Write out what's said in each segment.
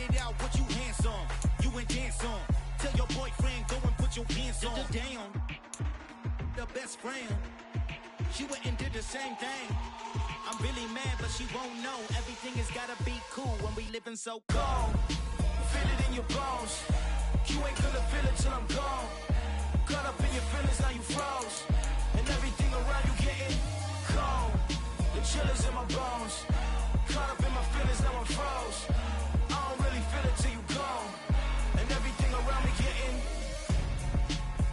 it out, what you handsome. You and dance on. Tell your boyfriend, go and put your pants on. Damn, the best friend. She went and did the same thing. I'm really mad, but she won't know. Everything has gotta be cool when we living so cold. Feel it in your bones. You ain't gonna feel it till I'm gone. Caught up in your feelings, now you froze. And everything around you getting cold. The chillers in my bones. Caught up in my feelings, now I'm froze. I don't really feel it till you gone. And everything around me getting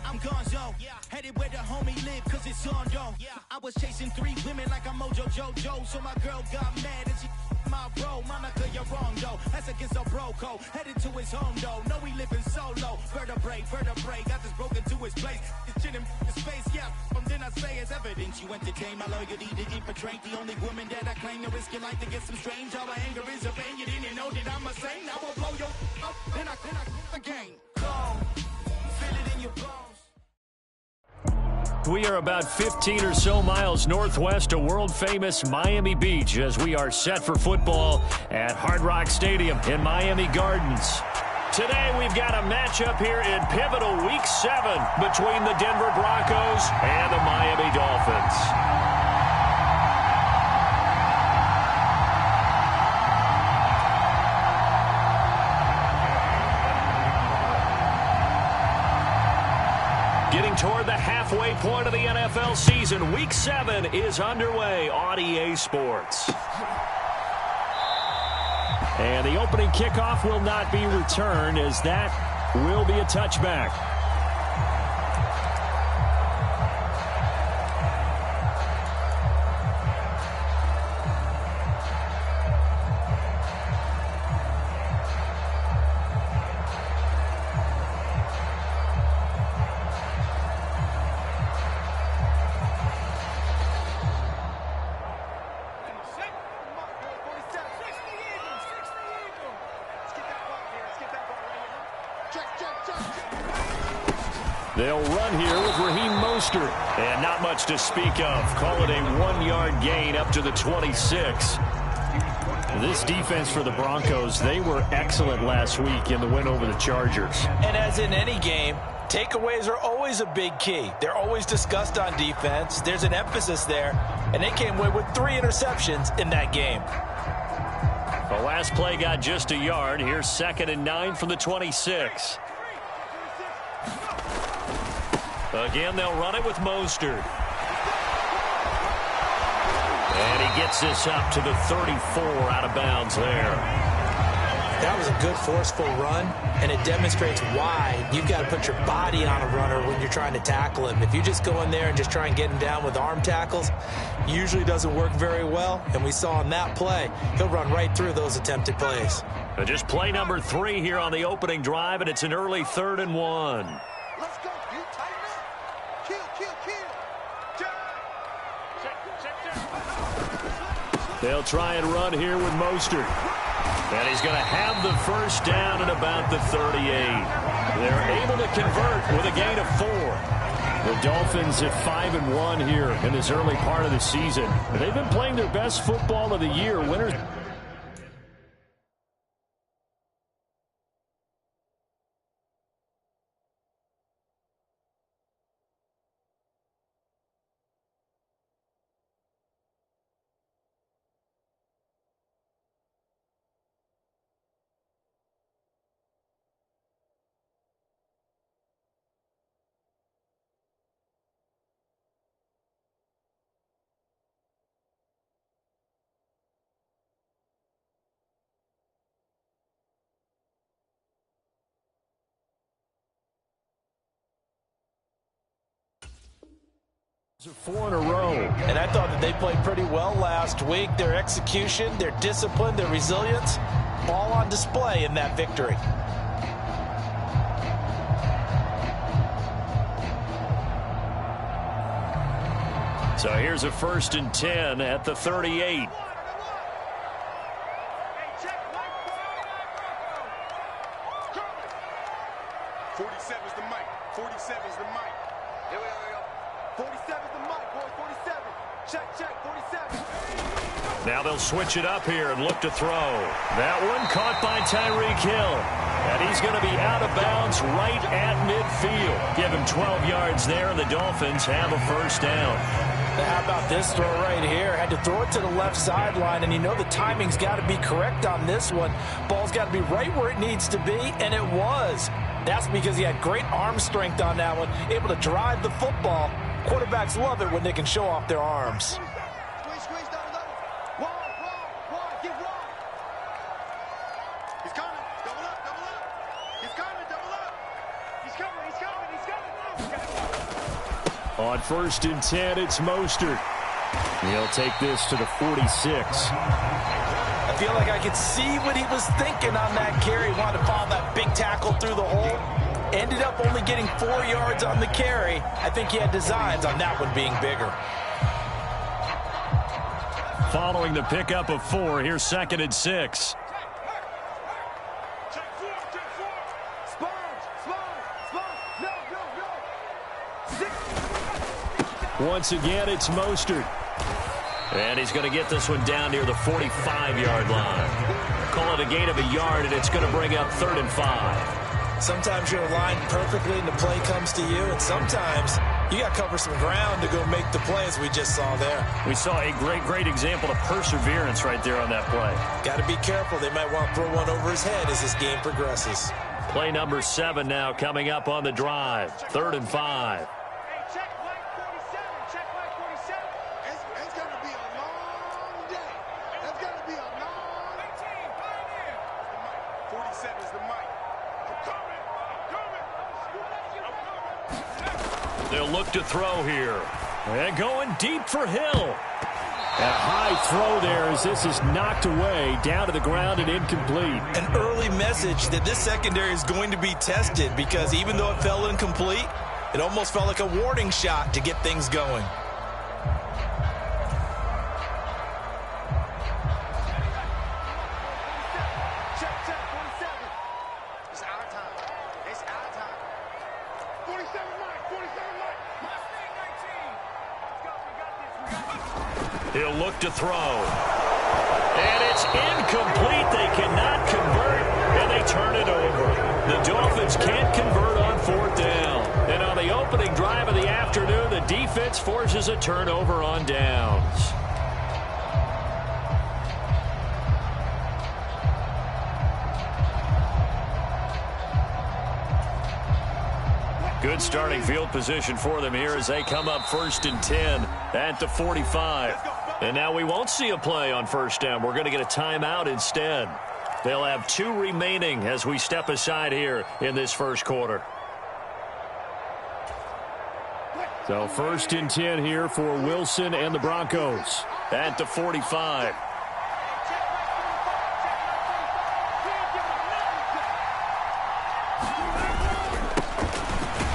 I'm gonzo, headed where the homie live, cause it's on though. I was chasing 3 women like I'm Mojo Jojo, so my girl got mad and she my bro. Monica, you're wrong though, that's against a bro code. Headed to his home though, no we living solo. Vertebrae, got this broken to his place. It's shit in his face, then I say it's evidence you entertain my loyalty to infiltrate. The only woman that I claim to risk your life to get some strange. All my anger is a pain, you didn't know that I'm a saint. I will blow your up, then I again. Cold, feel it in your bones. We are about 15 or so miles northwest of world-famous Miami Beach as we are set for football at Hard Rock Stadium in Miami Gardens. Today we've got a matchup here in pivotal Week 7 between the Denver Broncos and the Miami Dolphins. Getting toward the halfway point of the NFL season, Week 7 is underway on EA Sports. And the opening kickoff will not be returned, as that will be a touchback. They'll run here with Raheem Mostert. And not much to speak of. Call it a 1-yard gain up to the 26. This defense for the Broncos, they were excellent last week in the win over the Chargers. And as in any game, takeaways are always a big key. They're always discussed on defense. There's an emphasis there. And they came away with 3 interceptions in that game. The last play got just a yard. Here's 2nd and 9 from the 26. Again, they'll run it with Mostert. And he gets this up to the 34 out of bounds there. That was a good, forceful run, and it demonstrates why you've got to put your body on a runner when you're trying to tackle him. If you just go in there and just try and get him down with arm tackles, usually doesn't work very well, and we saw in that play, he'll run right through those attempted plays. Just play number 3 here on the opening drive, and it's an early 3rd and 1. Let's go, you tighten up. Kill. They'll try and run here with Mostert. And he's going to have the first down at about the 38. They're able to convert with a gain of 4. The Dolphins at 5-1 here in this early part of the season. They've been playing their best football of the year. Winners. Four in a row. And I thought that they played pretty well last week. Their execution, their discipline, their resilience, all on display in that victory. So here's a 1st and 10 at the 38. Here we go. 47's the mic, boys, 47. Now they'll switch it up here and look to throw. That one caught by Tyreek Hill. And he's going to be out of bounds right at midfield. Give him 12 yards there, and the Dolphins have a first down. How about this throw right here? Had to throw it to the left sideline, and you know the timing's got to be correct on this one. Ball's got to be right where it needs to be, and it was. That's because he had great arm strength on that one, able to drive the football. Quarterbacks love it when they can show off their arms. On 1st and 10, it's Mostert. He'll take this to the 46. I feel like I could see what he was thinking on that carry. Wanted to follow that big tackle through the hole. Ended up only getting 4 yards on the carry. I think he had designs on that one being bigger. Following the pickup of 4, here's 2nd and 6. Once again, it's Mostert. And he's going to get this one down near the 45-yard line. Call it a gain of a yard, and it's going to bring up 3rd and 5. Sometimes you're aligned perfectly and the play comes to you, and sometimes you got to cover some ground to go make the play, as we just saw there. We saw a great example of perseverance right there on that play. Got to be careful. They might want to throw one over his head as this game progresses. Play number 7 now coming up on the drive. 3rd and 5. They'll look to throw here. And going deep for Hill. And a high throw there as this is knocked away down to the ground and incomplete. An early message that this secondary is going to be tested, because even though it fell incomplete, it almost felt like a warning shot to get things going. He'll look to throw. And it's incomplete. They cannot convert, and they turn it over. The Dolphins can't convert on 4th down. And on the opening drive of the afternoon, the defense forces a turnover on downs. Good starting field position for them here as they come up 1st and 10 at the 45. And now we won't see a play on 1st down. We're going to get a timeout instead. They'll have 2 remaining as we step aside here in this first quarter. So 1st and 10 here for Wilson and the Broncos at the 45.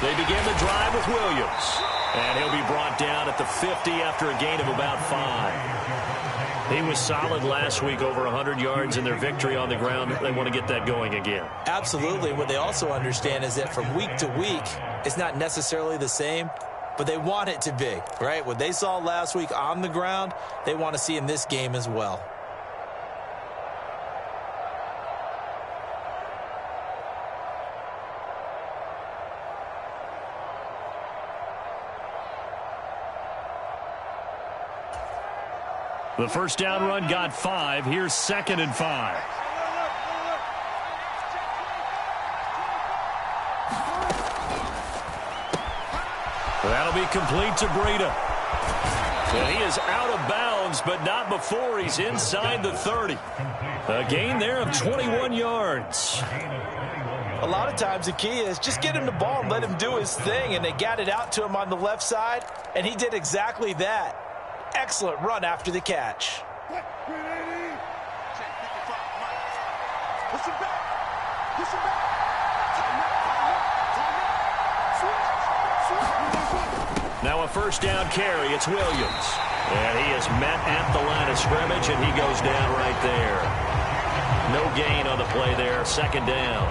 They begin the drive with Williams. And he'll be brought down at the 50 after a gain of about 5. He was solid last week, over 100 yards in their victory on the ground. They want to get that going again. Absolutely. What they also understand is that from week to week, it's not necessarily the same, but they want it to be, right? What they saw last week on the ground, they want to see in this game as well. The first down run got 5. Here's 2nd and 5. That'll be complete to Breida. And he is out of bounds, but not before he's inside the 30. A gain there of 21 yards. A lot of times the key is just get him the ball and let him do his thing, and they got it out to him on the left side, and he did exactly that. Excellent run after the catch. Now a first down carry. It's Williams. And he is met at the line of scrimmage, and he goes down right there. No gain on the play there. 2nd down.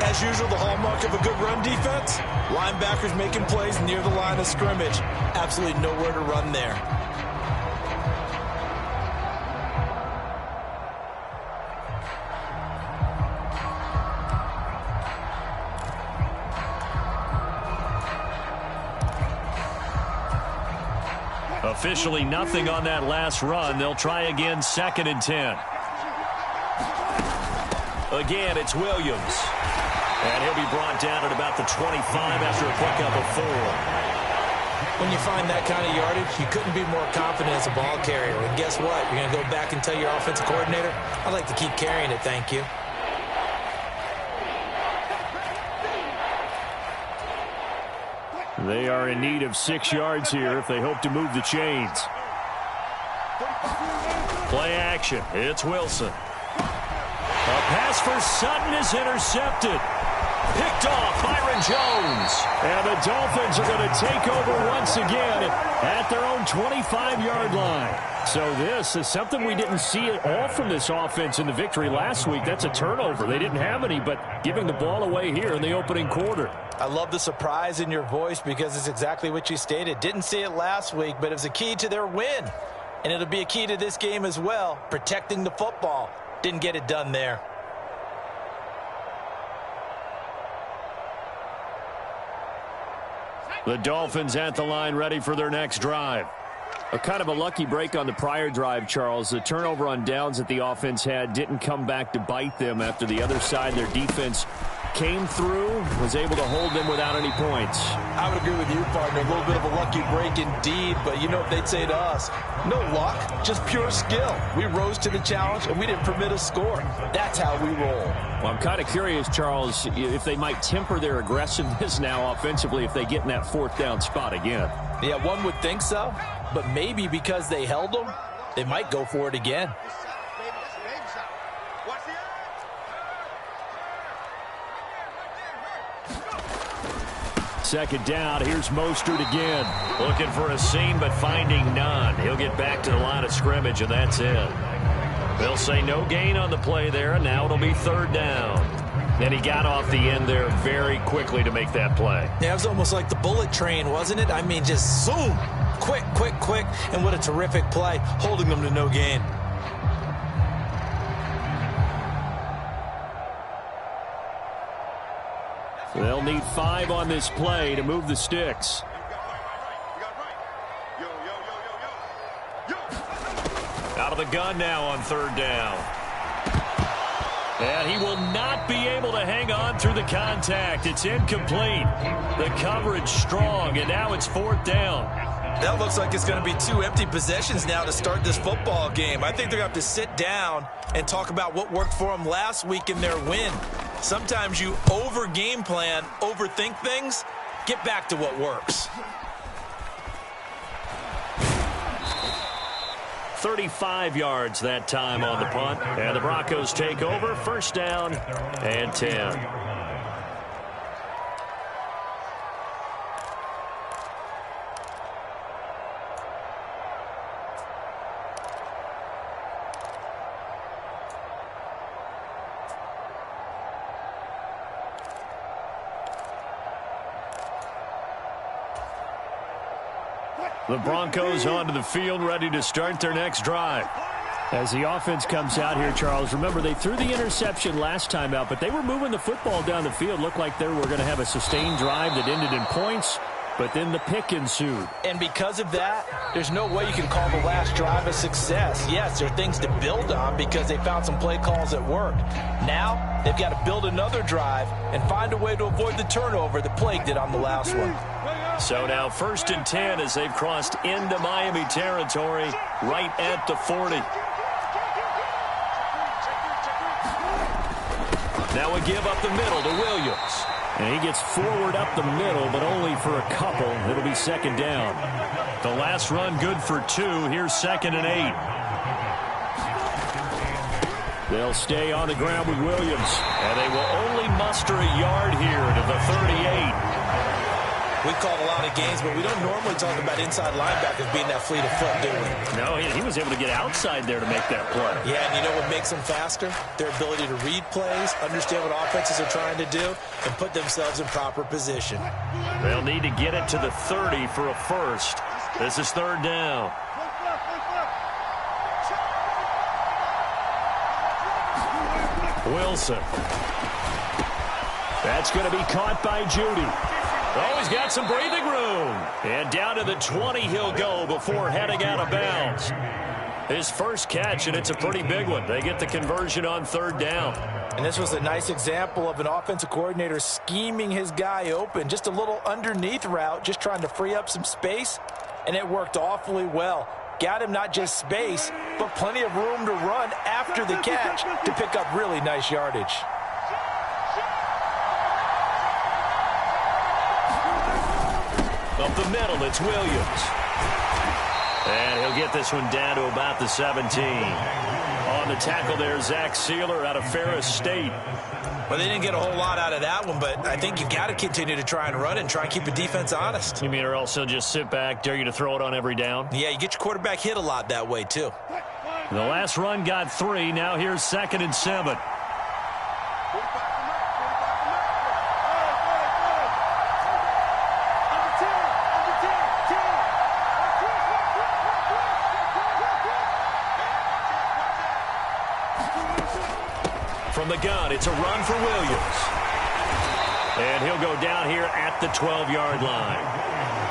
As usual, the hallmark of a good run defense, linebackers making plays near the line of scrimmage. Absolutely nowhere to run there. Officially nothing on that last run. They'll try again, 2nd and 10. Again, it's Williams. And he'll be brought down at about the 25 after a pickup of 4. When you find that kind of yardage, you couldn't be more confident as a ball carrier. And guess what? You're going to go back and tell your offensive coordinator, I'd like to keep carrying it, thank you. They are in need of 6 yards here if they hope to move the chains. Play action. It's Wilson. A pass for Sutton is intercepted. Picked off Byron Jones. And the Dolphins are going to take over once again at their own 25-yard line. So this is something we didn't see at all from this offense in the victory last week. That's a turnover. They didn't have any, but giving the ball away here in the opening quarter. I love the surprise in your voice because it's exactly what you stated. Didn't see it last week, but it was a key to their win. And it'll be a key to this game as well, protecting the football. Didn't get it done there. The Dolphins at the line ready for their next drive. A kind of a lucky break on the prior drive, Charles. The turnover on downs that the offense had didn't come back to bite them after the other side. Their defense came through, was able to hold them without any points. I would agree with you, partner. A little bit of a lucky break indeed, but you know what they'd say to us? No luck, just pure skill. We rose to the challenge, and we didn't permit a score. That's how we roll. Well, I'm kind of curious, Charles, if they might temper their aggressiveness now offensively if they get in that 4th down spot again. Yeah, one would think so, but maybe because they held them, they might go for it again. Second down, here's Mostert again. Looking for a seam, but finding none. He'll get back to the line of scrimmage, and that's it. They'll say no gain on the play there, and now it'll be 3rd down. And he got off the end there very quickly to make that play. Yeah, it was almost like the bullet train, wasn't it? I mean, just zoom. Quick, quick, quick. And what a terrific play, holding them to no gain. They'll need 5 on this play to move the sticks. Out of the gun now on 3rd down. And he will not be able to hang on through the contact. It's incomplete. The coverage strong, and now it's 4th down. That looks like it's going to be 2 empty possessions now to start this football game. I think they're going to have to sit down and talk about what worked for them last week in their win. Sometimes you over-game plan, overthink things. Get back to what works. 35 yards that time on the punt. And the Broncos take over. 1st down and 10. The Broncos onto the field, ready to start their next drive. As the offense comes out here, Charles, remember they threw the interception last time out, but they were moving the football down the field. Looked like they were going to have a sustained drive that ended in points, but then the pick ensued. And because of that, there's no way you can call the last drive a success. Yes, there are things to build on because they found some play calls that worked. Now, they've got to build another drive and find a way to avoid the turnover that plagued it on the last one. So now 1st and 10 as they've crossed into Miami territory right at the 40. Now a give up the middle to Williams. And he gets forward up the middle, but only for a couple. It'll be 2nd down. The last run good for 2. Here's 2nd and 8. They'll stay on the ground with Williams. And they will only muster a yard here to the 38. We called a lot of games, but we don't normally talk about inside linebackers being that fleet of foot, do we? No, he was able to get outside there to make that play. Yeah, and you know what makes them faster? Their ability to read plays, understand what offenses are trying to do, and put themselves in proper position. They'll need to get it to the 30 for a first. This is 3rd down. Wilson. That's going to be caught by Judy. Oh, he's got some breathing room. And down to the 20 he'll go before heading out of bounds. His first catch, and it's a pretty big one. They get the conversion on third down. And this was a nice example of an offensive coordinator scheming his guy open. Just a little underneath route, just trying to free up some space, and it worked awfully well. Got him not just space, but plenty of room to run after the catch to pick up really nice yardage. Up the middle, it's Williams. And he'll get this one down to about the 17. On the tackle there, Zach Sealer out of Ferris State. Well, they didn't get a whole lot out of that one, but I think you got to continue to try and run and try and keep the defense honest. You mean or else he'll just sit back, dare you to throw it on every down? Yeah, you get your quarterback hit a lot that way, too. The last run got 3. Now here's 2nd and 7. From the gun, it's a run for Williams. And he'll go down here at the 12-yard line.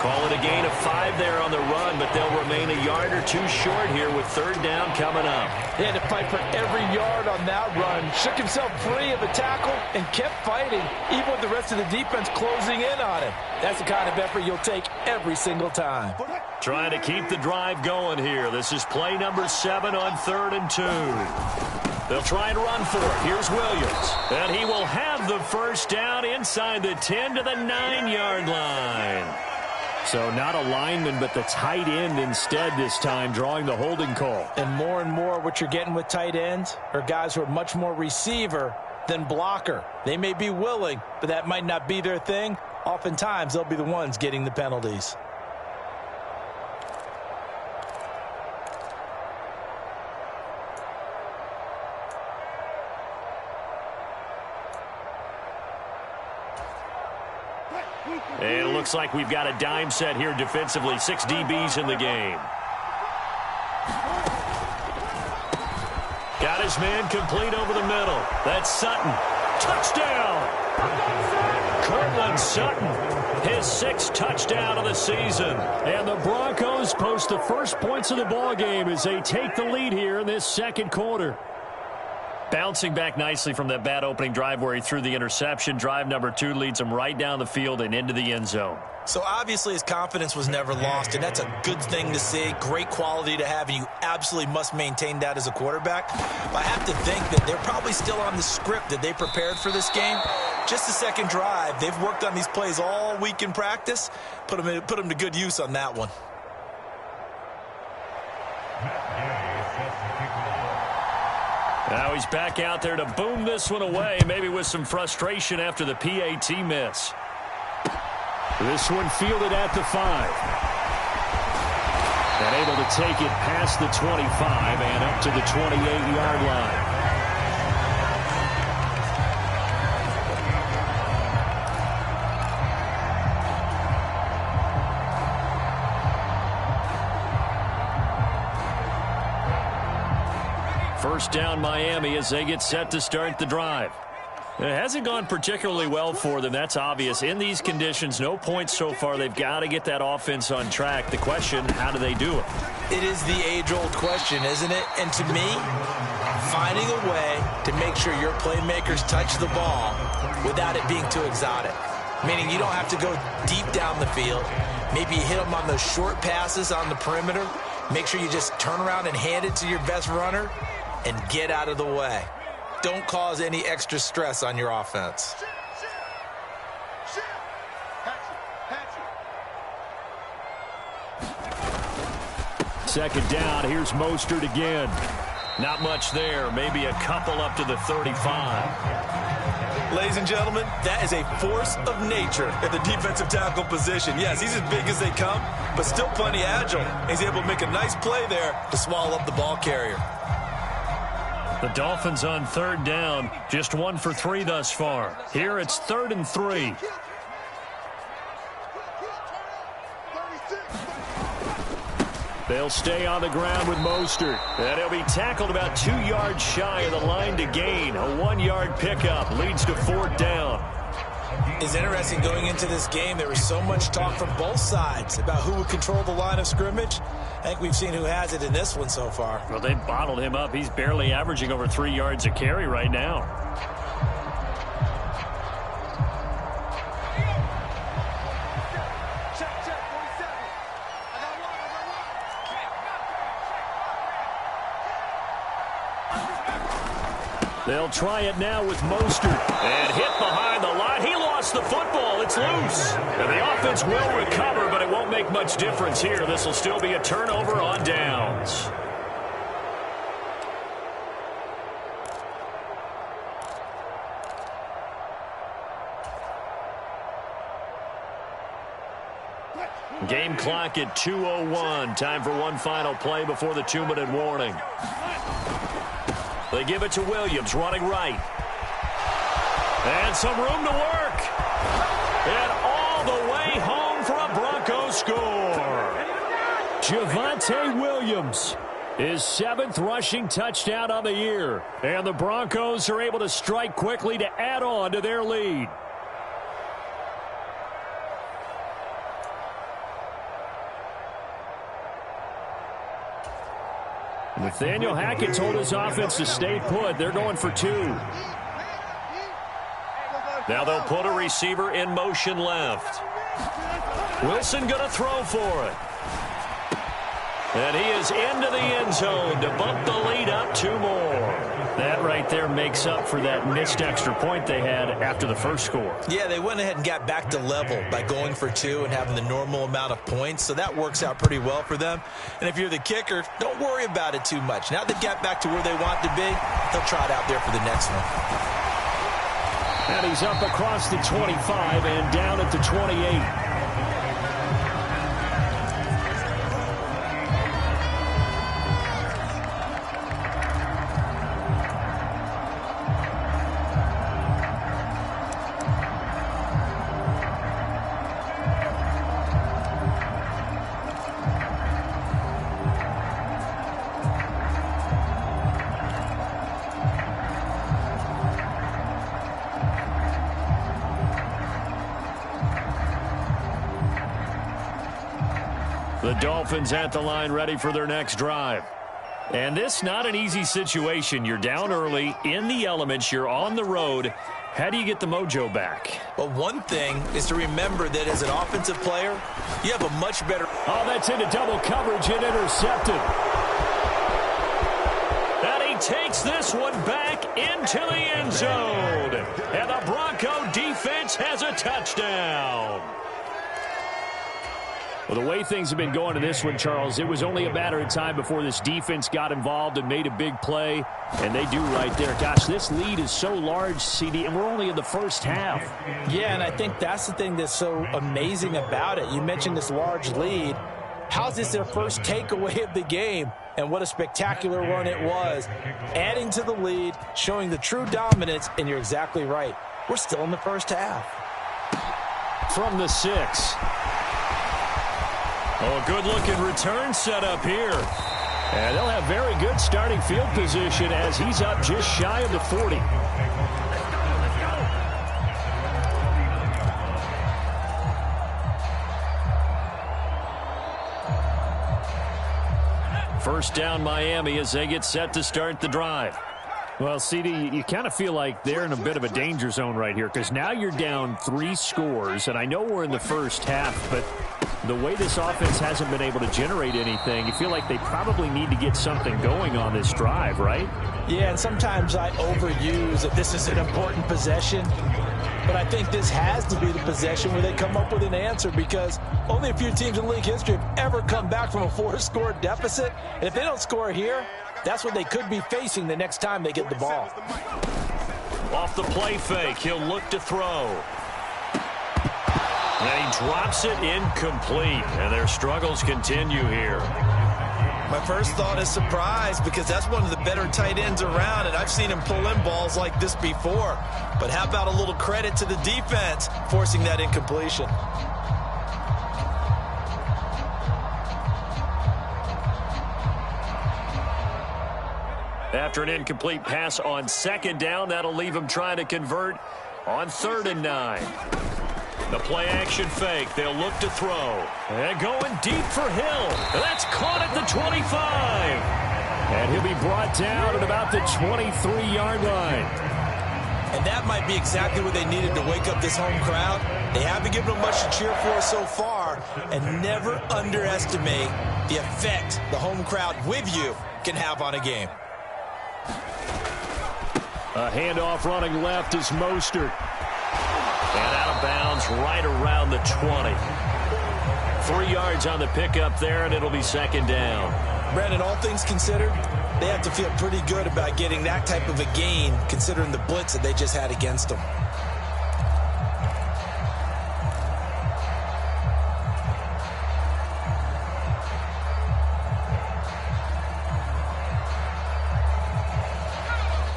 Call it a gain of 5 there on the run, but they'll remain a yard or 2 short here with third down coming up. He had to fight for every yard on that run. Shook himself free of a tackle and kept fighting, even with the rest of the defense closing in on him. That's the kind of effort you'll take every single time. Trying to keep the drive going here. This is play number 7 on 3rd and 2. They'll try and run for it. Here's Williams. And he will have the first down inside the 10 to the 9-yard line. So not a lineman, but the tight end instead this time, drawing the holding call. And more what you're getting with tight ends are guys who are much more receiver than blocker. They may be willing, but that might not be their thing. Oftentimes, they'll be the ones getting the penalties. And it looks like we've got a dime set here defensively. 6 DBs in the game. Got his man complete over the middle. That's Sutton. Touchdown! Cortland Sutton, his 6th touchdown of the season. And the Broncos post the first points of the ball game as they take the lead here in this second quarter. Bouncing back nicely from that bad opening drive where he threw the interception. Drive number 2 leads him right down the field and into the end zone. So obviously his confidence was never lost, and that's a good thing to see. Great quality to have, and you absolutely must maintain that as a quarterback. But I have to think that they're probably still on the script that they prepared for this game. Just the second drive. They've worked on these plays all week in practice. Put them to good use on that one. Now he's back out there to boom this one away, maybe with some frustration after the PAT miss. This one fielded at the 5. And able to take it past the 25 and up to the 28-yard line. First down Miami as they get set to start the drive. It hasn't gone particularly well for them. That's obvious. In these conditions, no points so far. They've got to get that offense on track. The question, how do they do it? It is the age-old question, isn't it? And to me, finding a way to make sure your playmakers touch the ball without it being too exotic. Meaning you don't have to go deep down the field. Maybe you hit them on those short passes on the perimeter. Make sure you just turn around and hand it to your best runner and get out of the way. Don't cause any extra stress on your offense. Second down, here's Mostert again. Not much there, maybe a couple up to the 35. Ladies and gentlemen, that is a force of nature at the defensive tackle position. Yes, he's as big as they come, but still plenty agile. He's able to make a nice play there to swallow up the ball carrier. The Dolphins on third down, just 1 for 3 thus far. Here it's 3rd and 3. They'll stay on the ground with Mostert. And he'll be tackled about 2 yards shy of the line to gain. A 1-yard pickup leads to 4th down. It's interesting going into this game. There was so much talk from both sides about who would control the line of scrimmage. I think we've seen who has it in this one so far. Well, they bottled him up. He's barely averaging over 3 yards a carry right now. They'll try it now with Mostert. And hit behind the line. He lost the football. It's loose. And the offense will recover, but it won't make much difference here. This will still be a turnover on downs. Game clock at 2:01. Time for one final play before the 2-minute warning. They give it to Williams, running right. And some room to work. And all the way home for a Broncos score. Javonte Williams, his 7th rushing touchdown on the year. And the Broncos are able to strike quickly to add on to their lead. Nathaniel Hackett told his offense to stay put. They're going for 2. Now they'll put a receiver in motion left. Wilson going to throw for it. And he is into the end zone to bump the lead up 2 more. That right there makes up for that missed extra point they had after the first score. Yeah, they went ahead and got back to level by going for 2 and having the normal amount of points, so that works out pretty well for them. And if you're the kicker, don't worry about it too much. Now they got back to where they want to be, they'll try it out there for the next one. And he's up across the 25 and down at the 28. The Dolphins at the line, ready for their next drive. And this not an easy situation. You're down early, in the elements, you're on the road. How do you get the mojo back? Well, one thing is to remember that as an offensive player, you have a much better... Oh, that's into double coverage and intercepted. And he takes this one back into the end zone. And the Bronco defense has a touchdown. Well, the way things have been going in this one, Charles, it was only a matter of time before this defense got involved and made a big play, and they do right there. Gosh, this lead is so large, CD, and we're only in the first half. Yeah, and I think that's the thing that's so amazing about it. You mentioned this large lead. How's this their first takeaway of the game? And what a spectacular run it was. Adding to the lead, showing the true dominance, and you're exactly right. We're still in the first half. From the 6. Oh, a good-looking return set up here. And they'll have very good starting field position as he's up just shy of the 40. First down, Miami, as they get set to start the drive. Well, CD, you kind of feel like they're in a bit of a danger zone right here because now you're down 3 scores, and I know we're in the first half, but the way this offense hasn't been able to generate anything, you feel like they probably need to get something going on this drive, right? Yeah, and sometimes I overuse that this is an important possession, but I think this has to be the possession where they come up with an answer because only a few teams in league history have ever come back from a 4-score deficit, and if they don't score here, that's what they could be facing the next time they get the ball. Off the play fake, he'll look to throw. And he drops it incomplete, and their struggles continue here. My first thought is surprise because that's one of the better tight ends around, and I've seen him pull in balls like this before. But how about a little credit to the defense forcing that incompletion? After an incomplete pass on second down, that'll leave him trying to convert On 3rd and 9. The play action fake. They'll look to throw. And going deep for Hill. That's caught at the 25. And he'll be brought down at about the 23-yard line. And that might be exactly what they needed to wake up this home crowd. They haven't given them much to cheer for so far. And never underestimate the effect the home crowd with you can have on a game. A handoff running left is Mostert. And out of bounds right around the 20. 3 yards on the pickup there, and it'll be 2nd down. Brandon, all things considered, they have to feel pretty good about getting that type of a gain, considering the blitz that they just had against them.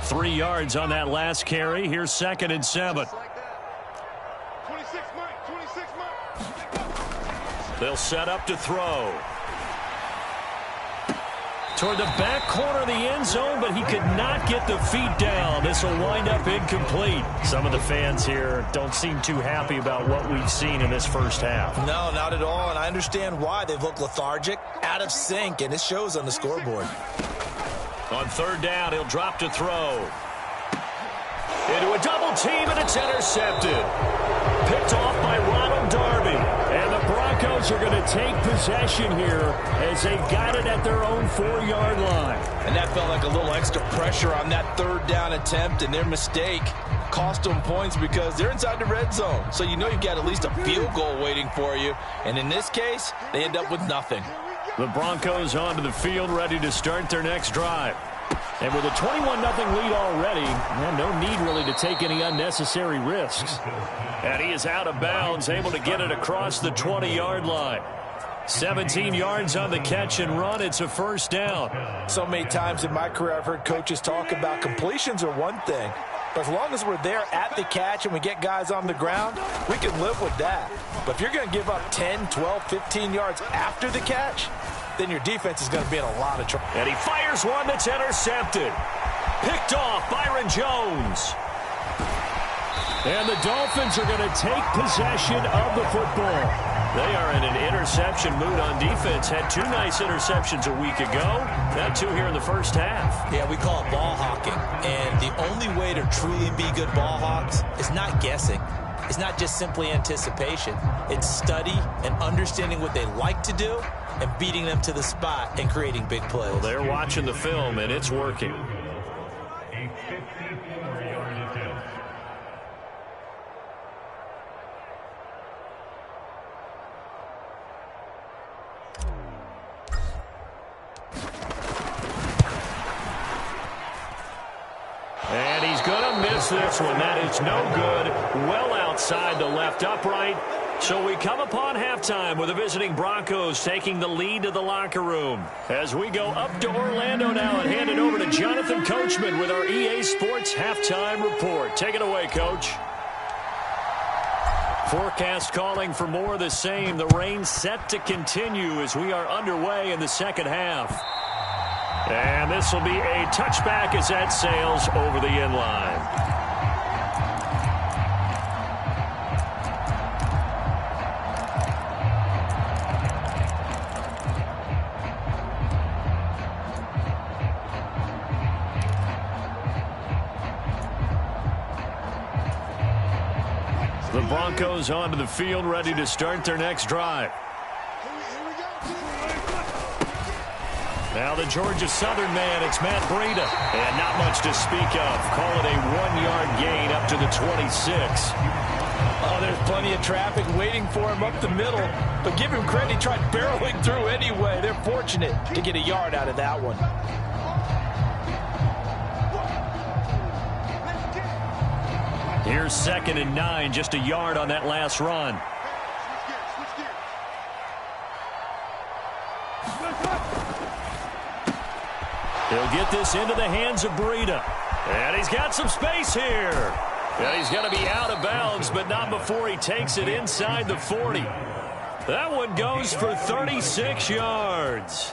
Three yards on that last carry. Here's 2nd and 7. They'll set up to throw. Toward the back corner of the end zone, but he could not get the feet down. This will wind up incomplete. Some of the fans here don't seem too happy about what we've seen in this first half. No, not at all, and I understand why. They've looked lethargic, out of sync, and it shows on the scoreboard. On 3rd down, he'll drop to throw. Into a double team, and it's intercepted. Picked off by Ronald Darby. And the Broncos are going to take possession here as they've got it at their own 4-yard line. And that felt like a little extra pressure on that 3rd down attempt, and their mistake cost them points because they're inside the red zone. So you know you've got at least a field goal waiting for you. And in this case, they end up with nothing. The Broncos onto the field, ready to start their next drive. And with a 21-0 lead already, no need really to take any unnecessary risks. And he is out of bounds, able to get it across the 20-yard line. 17 yards on the catch and run. It's a 1st down. So many times in my career I've heard coaches talk about completions are one thing. But as long as we're there at the catch and we get guys on the ground, we can live with that. But if you're going to give up 10, 12, 15 yards after the catch, then your defense is going to be in a lot of trouble. And he fires one that's intercepted. Picked off Byron Jones. And the Dolphins are going to take possession of the football. They are in an interception mood on defense. Had 2 nice interceptions a week ago. Now 2 here in the first half. Yeah, we call it ball hawking. And the only way to truly be good ball hawks is not guessing. It's not just simply anticipation. It's study and understanding what they like to do and beating them to the spot and creating big plays. Well, they're watching the film, and it's working. And he's going to miss this one. That is no good. Well outside the left upright. So we come upon halftime with the visiting Broncos taking the lead to the locker room. As we go up to Orlando now and hand it over to Jonathan Coachman with our EA Sports Halftime Report. Take it away, Coach. Forecast calling for more of the same. The rain set to continue as we are underway in the second half. And this will be a touchback as that sails over the end line. The Broncos onto the field, ready to start their next drive. Now the Georgia Southern man, it's Matt Breida. And not much to speak of. Call it a 1-yard gain up to the 26. Oh, there's plenty of traffic waiting for him up the middle. But give him credit, he tried barreling through anyway. They're fortunate to get a yard out of that one. Here's 2nd and 9, just a yard on that last run. He'll get this into the hands of Breida. And he's got some space here. And he's going to be out of bounds, but not before he takes it inside the 40. That one goes for 36 yards.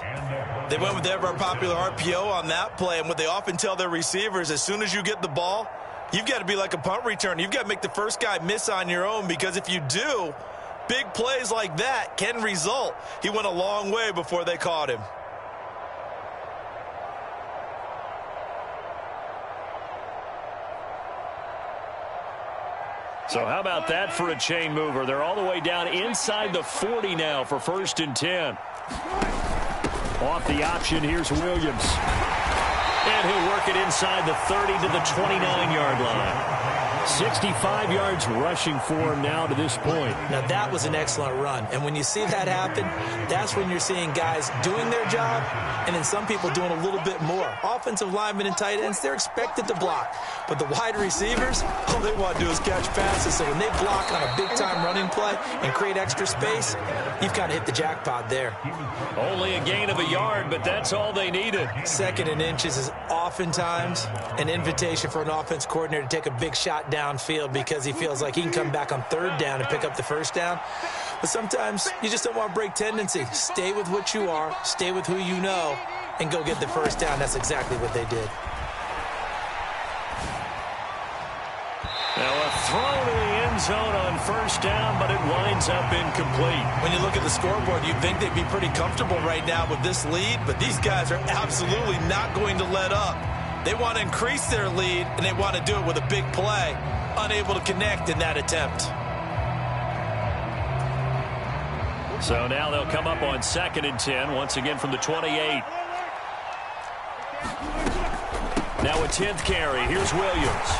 They went with the ever-popular RPO on that play, and what they often tell their receivers, as soon as you get the ball, You've got to be like a punt returner. You've got to make the first guy miss on your own, because if you do, big plays like that can result. He went a long way before they caught him. So how about that for a chain mover? They're all the way down inside the 40 now for 1st and 10. Off the option, here's Williams. And he'll work it inside the 30 to the 29-yard line. 65 yards rushing for him now to this point. Now, that was an excellent run. And when you see that happen, that's when you're seeing guys doing their job and then some people doing a little bit more. Offensive linemen and tight ends, they're expected to block. But the wide receivers, all they want to do is catch passes. So when they block on a big-time running play and create extra space, you've kind of hit the jackpot there. Only a gain of a yard, but that's all they needed. 2nd and inches is oftentimes an invitation for an offense coordinator to take a big shot downfield because he feels like he can come back on 3rd down and pick up the 1st down. But sometimes you just don't want to break tendency. Stay with what you are, stay with who you know, and go get the 1st down. That's exactly what they did. Now a throw to the end zone on 1st down, but it winds up incomplete. When you look at the scoreboard, you'd think they'd be pretty comfortable right now with this lead, but these guys are absolutely not going to let up. They want to increase their lead, and they want to do it with a big play. Unable to connect in that attempt. So now they'll come up on 2nd and 10, once again from the 28. Now a 10th carry. Here's Williams.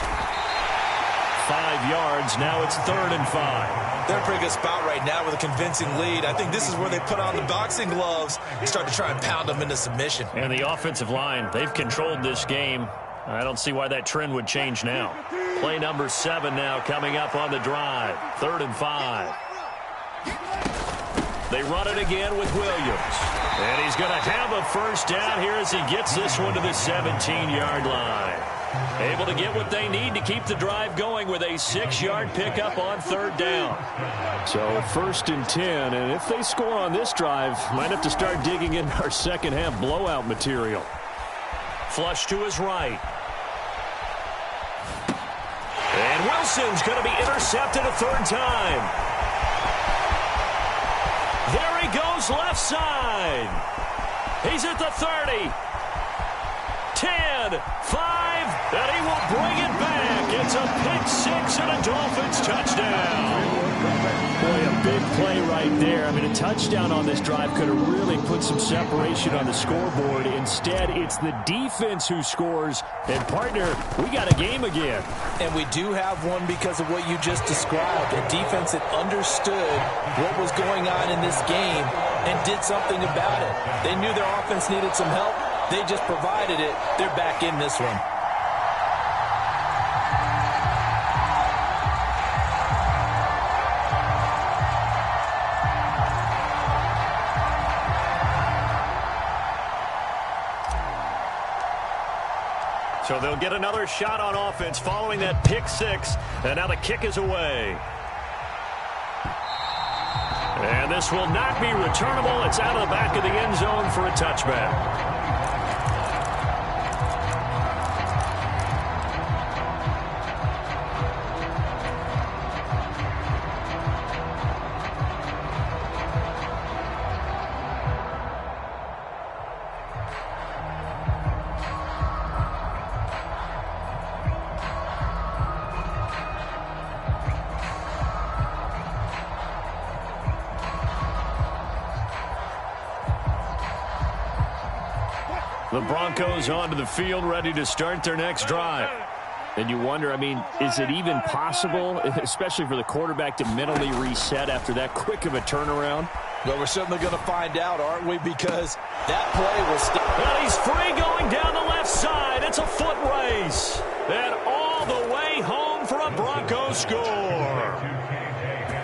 5 yards. Now it's 3rd and 5. They're in a pretty good spot right now with a convincing lead. I think this is where they put on the boxing gloves and start to try and pound them into submission. And the offensive line, they've controlled this game. I don't see why that trend would change now. Play number 7 now coming up on the drive. 3rd and 5. They run it again with Williams. And he's going to have a 1st down here as he gets this one to the 17-yard line. Able to get what they need to keep the drive going with a 6-yard pickup on 3rd down. So 1st and 10, and if they score on this drive, might have to start digging in our second-half blowout material. Flush to his right. And Wilson's going to be intercepted a 3rd time. There he goes left side. He's at the 30. 10, 5, and he will bring it back. It's a pick 6 and a Dolphins touchdown. Boy, a big play right there. I mean, a touchdown on this drive could have really put some separation on the scoreboard. Instead, it's the defense who scores. And, partner, we got a game again. And we do have one because of what you just described. A defense that understood what was going on in this game and did something about it. They knew their offense needed some help. They just provided it. They're back in this one. So they'll get another shot on offense following that pick 6. And now the kick is away. And this will not be returnable. It's out of the back of the end zone for a touchback. The Broncos onto the field, ready to start their next drive. And you wonder, I mean, is it even possible, especially for the quarterback, to mentally reset after that quick of a turnaround? Well, we're certainly going to find out, aren't we? Because that play was... And he's free going down the left side. It's a foot race. And all the way home for a Broncos score.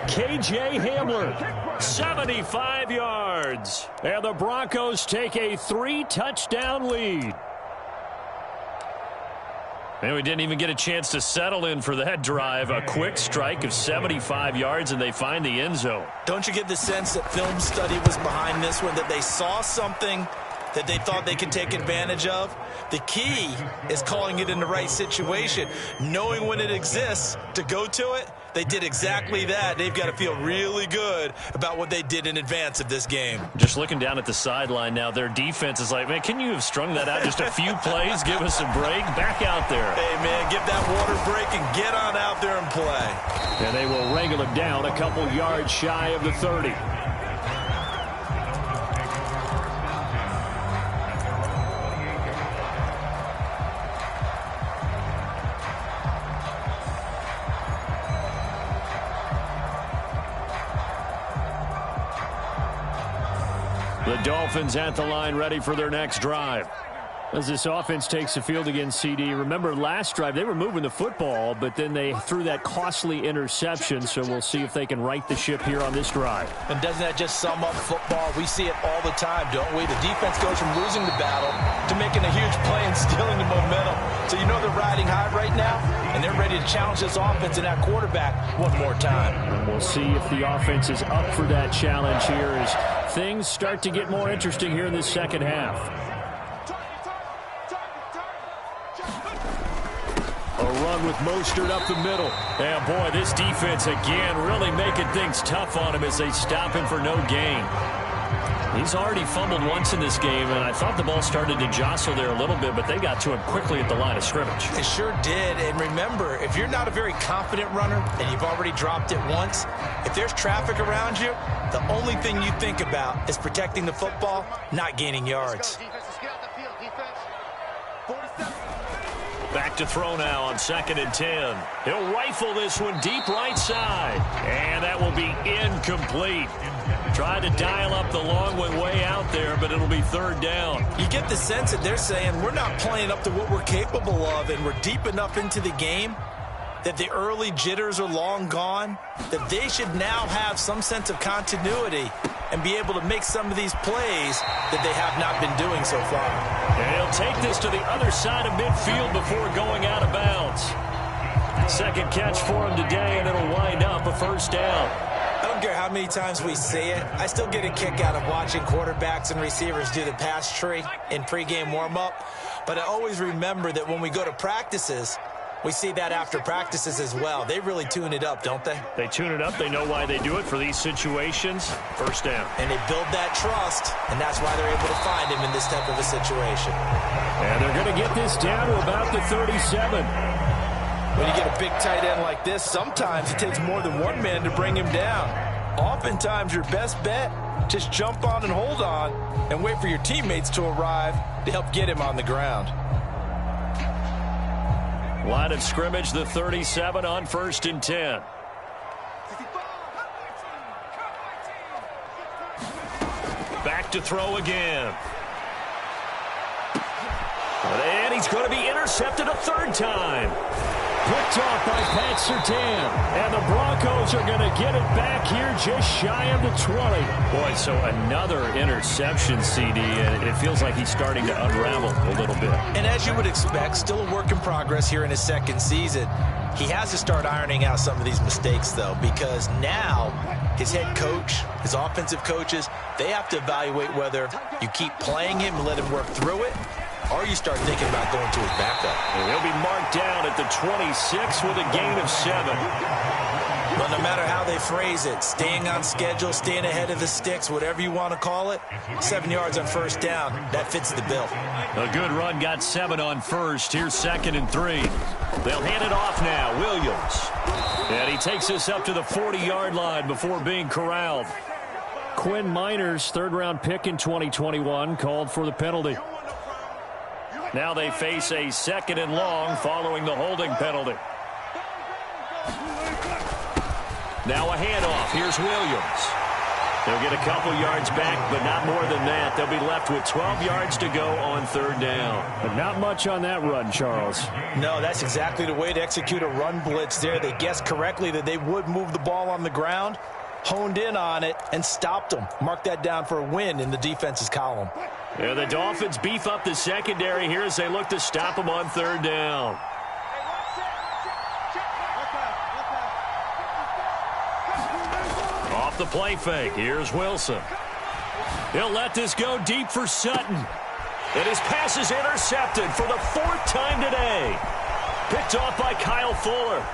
K.J. Hamler, 75 yards. And the Broncos take a 3-touchdown lead. And we didn't even get a chance to settle in for that drive. A quick strike of 75 yards, and they find the end zone. Don't you get the sense that film study was behind this one, that they saw something that they thought they could take advantage of. The key is calling it in the right situation, knowing when it exists to go to it. They did exactly that. They've got to feel really good about what they did in advance of this game. Just looking down at the sideline now, their defense is like, man, can you have strung that out just a few plays? Give us a break. Back out there. Hey, man, give that water break and get on out there and play. And they will wrangle it down a couple yards shy of the 30. The Dolphins at the line, ready for their next drive. As this offense takes the field against CD, remember last drive they were moving the football, but then they threw that costly interception, so we'll see if they can right the ship here on this drive. And doesn't that just sum up football? We see it all the time, don't we? The defense goes from losing the battle to making a huge play and stealing the momentum. So you know they're riding high right now, and they're ready to challenge this offense and that quarterback one more time. And we'll see if the offense is up for that challenge here as things start to get more interesting here in this second half. A run with Mostert up the middle. And boy, this defense again really making things tough on him as they stop him for no gain. He's already fumbled once in this game, and I thought the ball started to jostle there a little bit, but they got to him quickly at the line of scrimmage. It sure did. And remember, if you're not a very confident runner and you've already dropped it once, if there's traffic around you, the only thing you think about is protecting the football, not gaining yards. Back to throw now on 2nd and 10. He'll rifle this one deep right side. And that will be incomplete. Tried to dial up the long one way out there, but it'll be 3rd down. You get the sense that they're saying we're not playing up to what we're capable of, and we're deep enough into the game that the early jitters are long gone, that they should now have some sense of continuity and be able to make some of these plays that they have not been doing so far. And he'll take this to the other side of midfield before going out of bounds. Second catch for him today, and it'll wind up a 1st down. I don't care how many times we say it, I still get a kick out of watching quarterbacks and receivers do the pass tree in pregame warm-up. But I always remember that when we go to practices, we see that after practices as well. They really tune it up, don't they? They tune it up. They know why they do it for these situations. 1st down. And they build that trust, and that's why they're able to find him in this type of a situation. And they're going to get this down to about the 37. When you get a big tight end like this, sometimes it takes more than one man to bring him down. Oftentimes, your best bet, just jump on and hold on and wait for your teammates to arrive to help get him on the ground. Line of scrimmage, the 37 on 1st and 10. Back to throw again. And he's going to be intercepted a 3rd time. Picked off by Pat Surtain. And the Broncos are going to get it back here just shy of the 20. Boy, so another interception, CD, and it feels like he's starting to unravel a little bit. And as you would expect, still a work in progress here in his 2nd season. He has to start ironing out some of these mistakes, though, because now his head coach, his offensive coaches, they have to evaluate whether you keep playing him and let him work through it, or you start thinking about going to his backup. And he'll be marked down at the 26 with a gain of 7. But no matter how they phrase it, staying on schedule, staying ahead of the sticks, whatever you want to call it, 7 yards on 1st down, that fits the bill. A good run got 7 on 1st. Here's 2nd and 3. They'll hand it off now. Williams. And he takes us up to the 40-yard line before being corralled. Quinn Miners, 3rd-round pick in 2021, called for the penalty. Now they face a 2nd and long following the holding penalty. Now a handoff. Here's Williams. They'll get a couple yards back, but not more than that. They'll be left with 12 yards to go on 3rd down. But not much on that run, Charles. No, that's exactly the way to execute a run blitz there. They guessed correctly that they would move the ball on the ground, honed in on it, and stopped them. Mark that down for a win in the defense's column. Yeah, the Dolphins beef up the secondary here as they look to stop them on 3rd down. Off the play fake, here's Wilson. He'll let this go deep for Sutton. And his pass is intercepted for the 4th time today. Picked off by Kyle Fuller.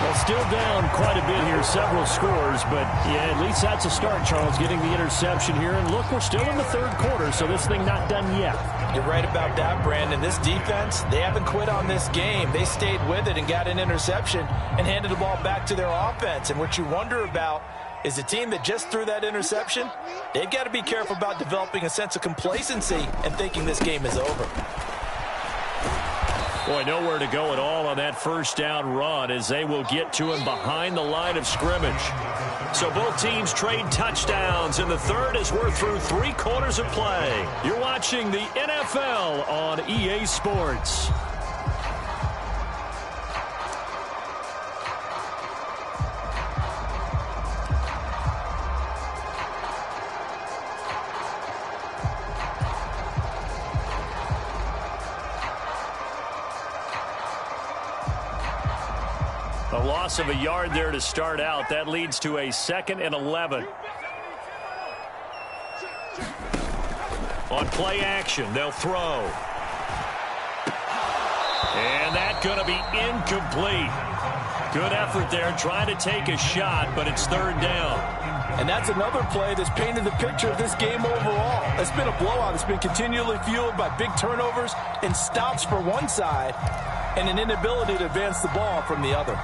Well, still down quite a bit here, several scores, but yeah, at least that's a start, Charles, getting the interception here. And look, we're still in the 3rd quarter, so this thing not done yet. You're right about that, Brandon. This defense, they haven't quit on this game. They stayed with it and got an interception and handed the ball back to their offense. And what you wonder about is the team that just threw that interception, they've got to be careful about developing a sense of complacency and thinking this game is over. Boy, nowhere to go at all on that 1st down run as they will get to him behind the line of scrimmage. So both teams trade touchdowns, and the 3rd as we're through 3 quarters of play. You're watching the NFL on EA Sports. A loss of a yard there to start out. That leads to a 2nd and 11. On play action, they'll throw. And that's going to be incomplete. Good effort there, trying to take a shot, but it's 3rd down. And that's another play that's painted the picture of this game overall. It's been a blowout. It's been continually fueled by big turnovers and stops for one side and an inability to advance the ball from the other.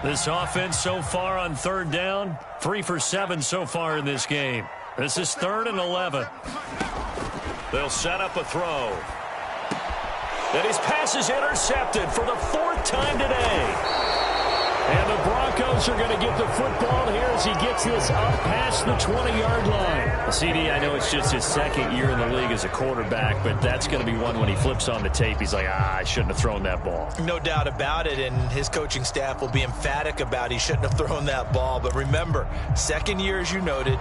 This offense so far on 3rd down, 3 for 7 so far in this game. This is 3rd and 11. They'll set up a throw. And his pass is intercepted for the 4th time today. And the Broncos are going to get the football here as he gets this up past the 20-yard line. CD, I know it's just his 2nd year in the league as a quarterback, but that's going to be one when he flips on the tape. He's like, I shouldn't have thrown that ball. No doubt about it, and his coaching staff will be emphatic about he shouldn't have thrown that ball. But remember, 2nd year, as you noted,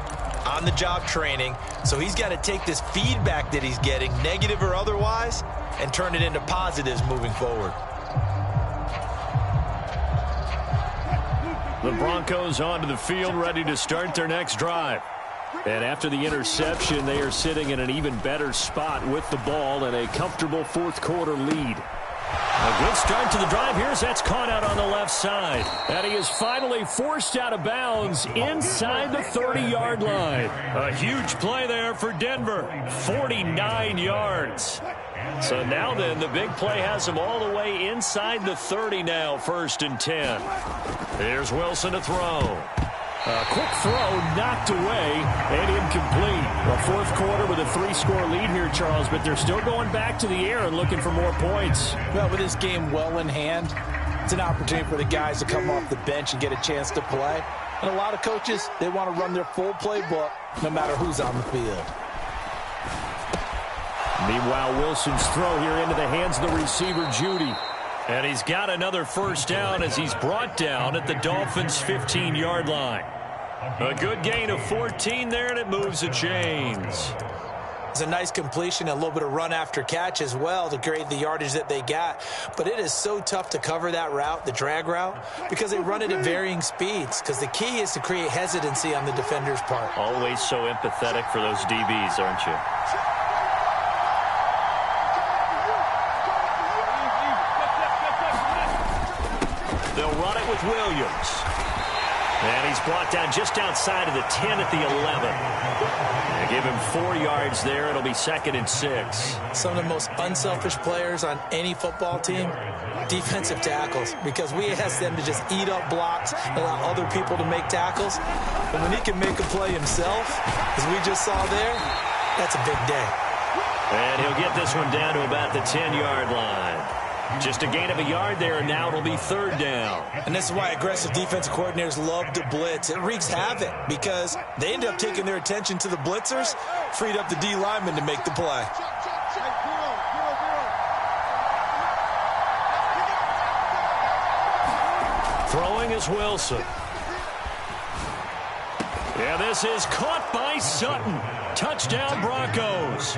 on-the-job training, so he's got to take this feedback that he's getting, negative or otherwise, and turn it into positives moving forward. The Broncos onto the field, ready to start their next drive. And after the interception, they are sitting in an even better spot with the ball and a comfortable 4th quarter lead. A good start to the drive here as that's caught out on the left side. And he is finally forced out of bounds inside the 30-yard line. A huge play there for Denver. 49 yards. So now then, the big play has him all the way inside the 30 now, 1st and 10. Here's Wilson to throw. A quick throw knocked away and incomplete. A 4th quarter with a 3-score lead here, Charles, but they're still going back to the air and looking for more points. Well, with this game well in hand, it's an opportunity for the guys to come off the bench and get a chance to play. And a lot of coaches, they want to run their full playbook no matter who's on the field. Meanwhile, Wilson's throw here into the hands of the receiver, Judy. And he's got another 1st down as he's brought down at the Dolphins' 15-yard line. A good gain of 14 there, and it moves the chains. It's a nice completion, a little bit of run after catch as well to create the yardage that they got. But it is so tough to cover that route, the drag route, because they run it at varying speeds. Because the key is to create hesitancy on the defender's part. Always so empathetic for those DBs, aren't you? They'll run it with Williams. And he's brought down just outside of the 10 at the 11. They give him 4 yards there. It'll be 2nd and 6. Some of the most unselfish players on any football team, defensive tackles, because we ask them to just eat up blocks, allow other people to make tackles. But when he can make a play himself, as we just saw there, that's a big day. And he'll get this one down to about the 10-yard line. Just a gain of a yard there, and now it'll be 3rd down. And this is why aggressive defensive coordinators love to blitz. It wreaks havoc because they end up taking their attention to the blitzers, freed up the D lineman to make the play. Throwing is Wilson. Yeah, this is caught by Sutton. Touchdown, Broncos.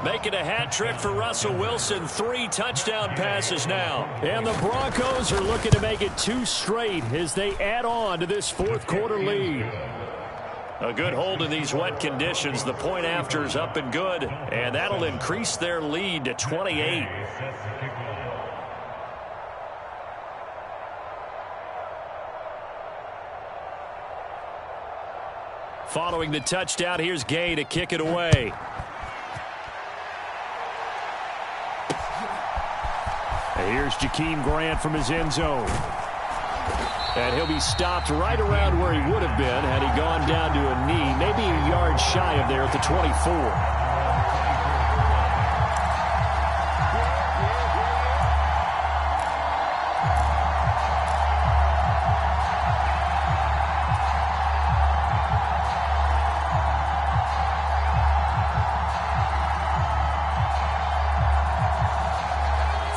Making a hat trick for Russell Wilson. 3 touchdown passes now. And the Broncos are looking to make it 2 straight as they add on to this fourth quarter lead. A good hold in these wet conditions. The point after is up and good, and that'll increase their lead to 28. Following the touchdown, here's Gay to kick it away. And here's Jakeem Grant from his end zone. And he'll be stopped right around where he would have been had he gone down to a knee, maybe a yard shy of there at the 24.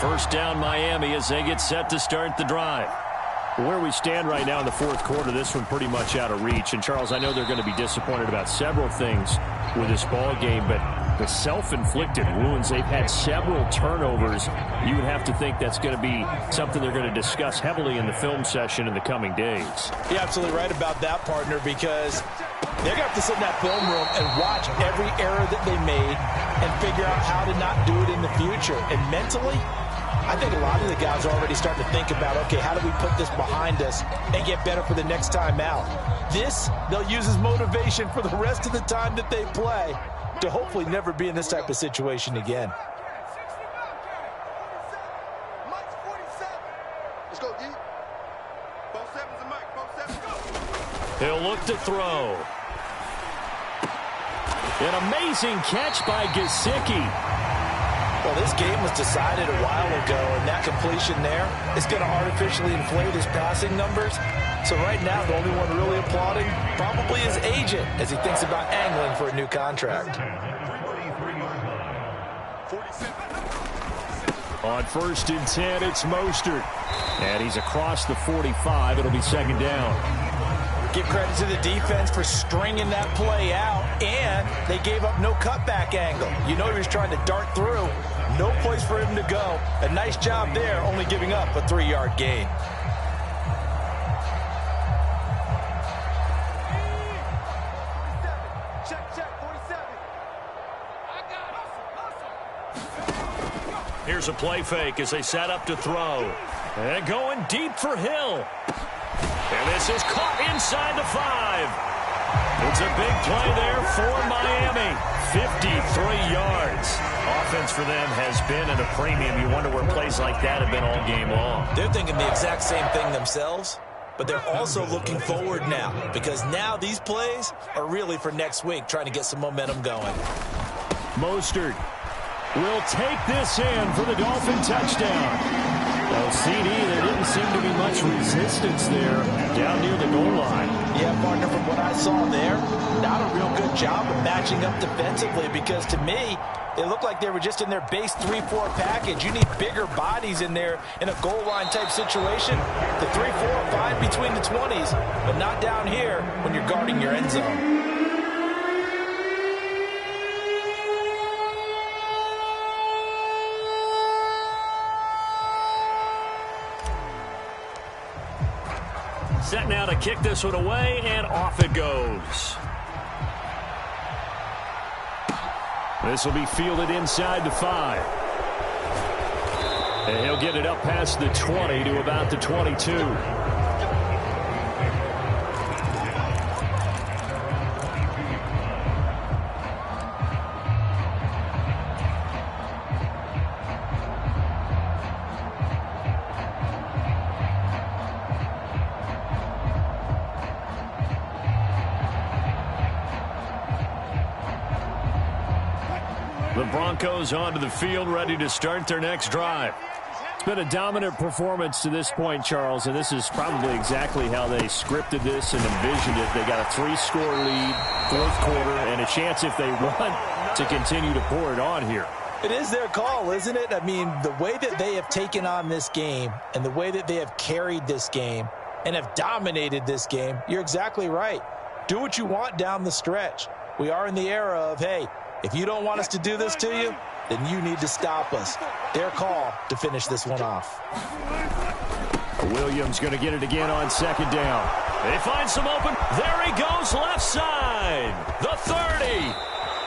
First down, Miami, as they get set to start the drive. Where we stand right now in the fourth quarter, this one pretty much out of reach. And, Charles, I know they're going to be disappointed about several things with this ball game, but the self-inflicted wounds, they've had several turnovers. You would have to think that's going to be something they're going to discuss heavily in the film session in the coming days. You're absolutely right about that, partner, because they're going to have to sit in that film room and watch every error that they made and figure out how to not do it in the future. And mentally, I think a lot of the guys are already starting to think about, okay, how do we put this behind us and get better for the next time out? This, they'll use as motivation for the rest of the time that they play to hopefully never be in this type of situation again. Let's go, D. 4-7's a mic. 4-7, go. He'll look to throw. An amazing catch by Gesicki. Well, this game was decided a while ago, and that completion there is going to artificially inflate his passing numbers. So right now, the only one really applauding probably his agent as he thinks about angling for a new contract. On 1st and 10, it's Mostert. And he's across the 45. It'll be second down. Give credit to the defense for stringing that play out, and they gave up no cutback angle. You know he was trying to dart through. No place for him to go. A nice job there, only giving up a 3-yard gain. Here's a play fake as they set up to throw. And going deep for Hill. And this is caught inside the 5. It's a big play there for Miami. 53 yards. Offense for them has been at a premium. You wonder where plays like that have been all game long. They're thinking the exact same thing themselves, but they're also looking forward now because now these plays are really for next week, trying to get some momentum going. Mostert will take this in for the Dolphin touchdown. Well, CD, there didn't seem to be much resistance there down near the goal line. Yeah, partner, from what I saw there, not a real good job of matching up defensively because to me, it looked like they were just in their base 3-4 package. You need bigger bodies in there in a goal line type situation. The 3-4 are fine between the 20s, but not down here when you're guarding your end zone. Set now to kick this one away, and off it goes. This will be fielded inside the 5. And he'll get it up past the 20 to about the 22. The Broncos onto the field, ready to start their next drive. It's been a dominant performance to this point, Charles, and this is probably exactly how they scripted this and envisioned it. They got a 3-score lead, fourth quarter, and a chance if they want to continue to pour it on here. It is their call, isn't it? I mean, the way that they have taken on this game and the way that they have carried this game and have dominated this game. You're exactly right. Do what you want down the stretch. We are in the era of, hey, if you don't want us to do this to you, then you need to stop us. Their call to finish this one off. Williams going to get it again on second down. They find some open. There he goes, left side. The 30.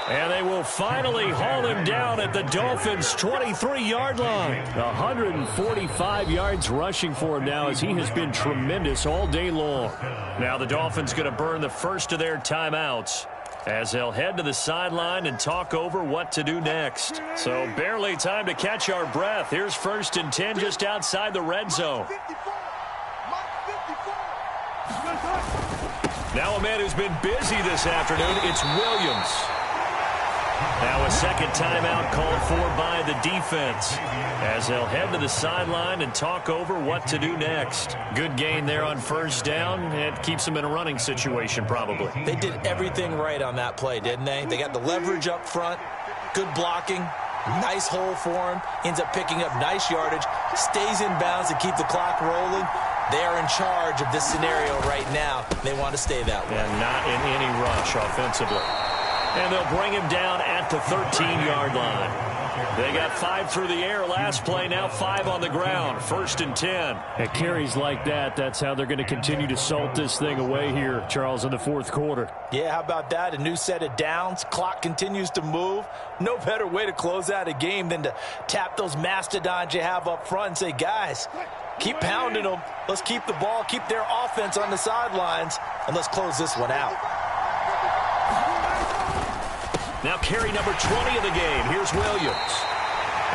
And they will finally haul him down at the Dolphins' 23-yard line. 145 yards rushing for him now as he has been tremendous all day long. Now the Dolphins going to burn the first of their timeouts as they'll head to the sideline and talk over what to do next. So barely time to catch our breath. Here's 1st and 10 just outside the red zone. Now a man who's been busy this afternoon, it's Williams. Now a second timeout called for by the defense as they'll head to the sideline and talk over what to do next. Good gain there on 1st down. It keeps them in a running situation probably. They did everything right on that play, didn't they? They got the leverage up front, good blocking, nice hole for him, ends up picking up nice yardage, stays in bounds to keep the clock rolling. They are in charge of this scenario right now. They want to stay that way. And not in any rush offensively. And they'll bring him down at the 13-yard line. They got 5 through the air last play, now 5 on the ground. 1st and 10. At carries like that, that's how they're going to continue to salt this thing away here, Charles, in the 4th quarter. Yeah, how about that? A new set of downs. Clock continues to move. No better way to close out a game than to tap those mastodons you have up front and say, guys, keep pounding them. Let's keep the ball, keep their offense on the sidelines, and let's close this one out. Now carry number 20 of the game. Here's Williams.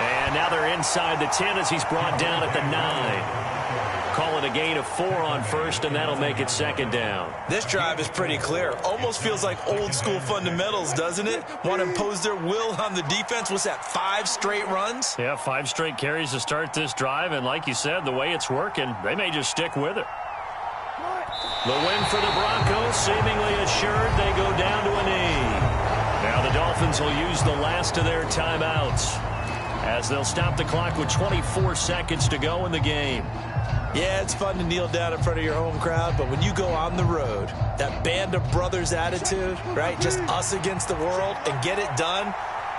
And now they're inside the 10 as he's brought down at the 9. Call it a gain of 4 on 1st, and that'll make it 2nd down. This drive is pretty clear. Almost feels like old school fundamentals, doesn't it? Want to impose their will on the defense. What's that, 5 straight runs? Yeah, 5 straight carries to start this drive, and like you said, the way it's working, they may just stick with it. The win for the Broncos, seemingly assured. They go down to a knee. Now the Dolphins will use the last of their timeouts as they'll stop the clock with 24 seconds to go in the game. Yeah, it's fun to kneel down in front of your home crowd, but when you go on the road, that band of brothers attitude, right, just us against the world and get it done,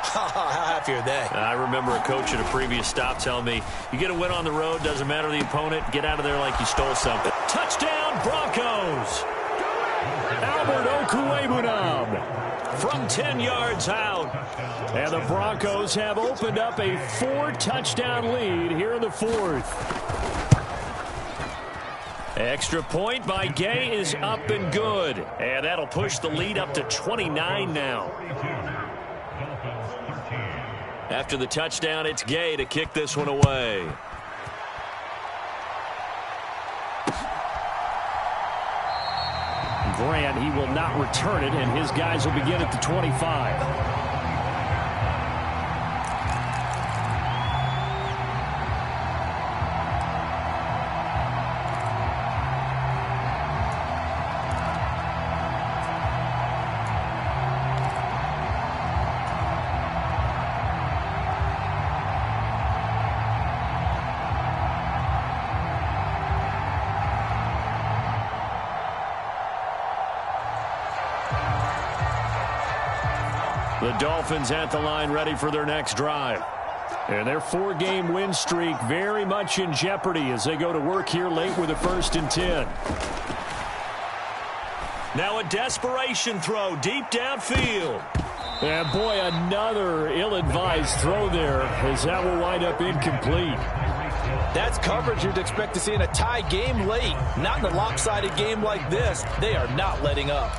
how happy are they? I remember a coach at a previous stop telling me, you get a win on the road, doesn't matter the opponent, get out of there like you stole something. Touchdown, Broncos! Albert Okwuegbunam from 10 yards out. And the Broncos have opened up a 4-touchdown lead here in the 4th. Extra point by Gay is up and good. And that'll push the lead up to 29 now. After the touchdown, it's Gay to kick this one away. Grant, he will not return it, and his guys will begin at the 25. The Dolphins at the line ready for their next drive. And their 4-game win streak very much in jeopardy as they go to work here late with a 1st and 10. Now a desperation throw deep downfield. And boy, another ill-advised throw there as that will wind up incomplete. That's coverage you'd expect to see in a tie game late. Not in a lopsided game like this. They are not letting up.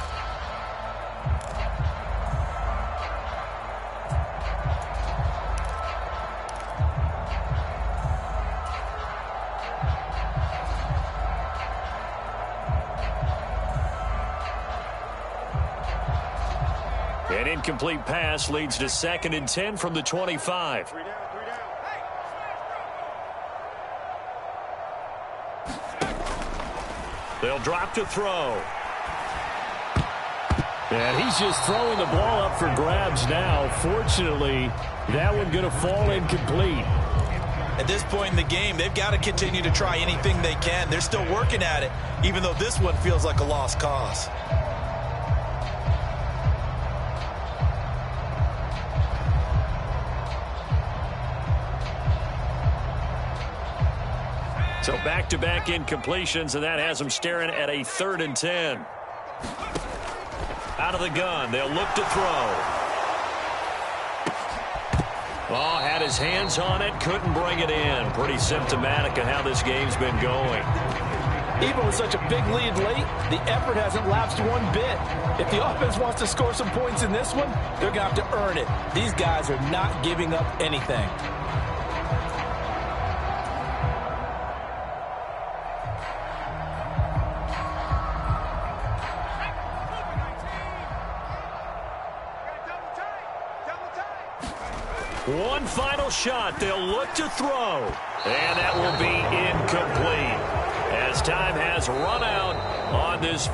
An incomplete pass leads to 2nd and 10 from the 25. They'll drop to throw. And he's just throwing the ball up for grabs now. Fortunately, that one going to fall incomplete. At this point in the game, they've got to continue to try anything they can. They're still working at it, even though this one feels like a lost cause. So back-to-back incompletions, and that has them staring at a 3rd and 10. Out of the gun, they'll look to throw. Oh, had his hands on it, couldn't bring it in. Pretty symptomatic of how this game's been going. Even with such a big lead late, the effort hasn't lapsed one bit. If the offense wants to score some points in this one, they're going to have to earn it. These guys are not giving up anything. One final shot. They'll look to throw. And that will be incomplete as time has run out on this.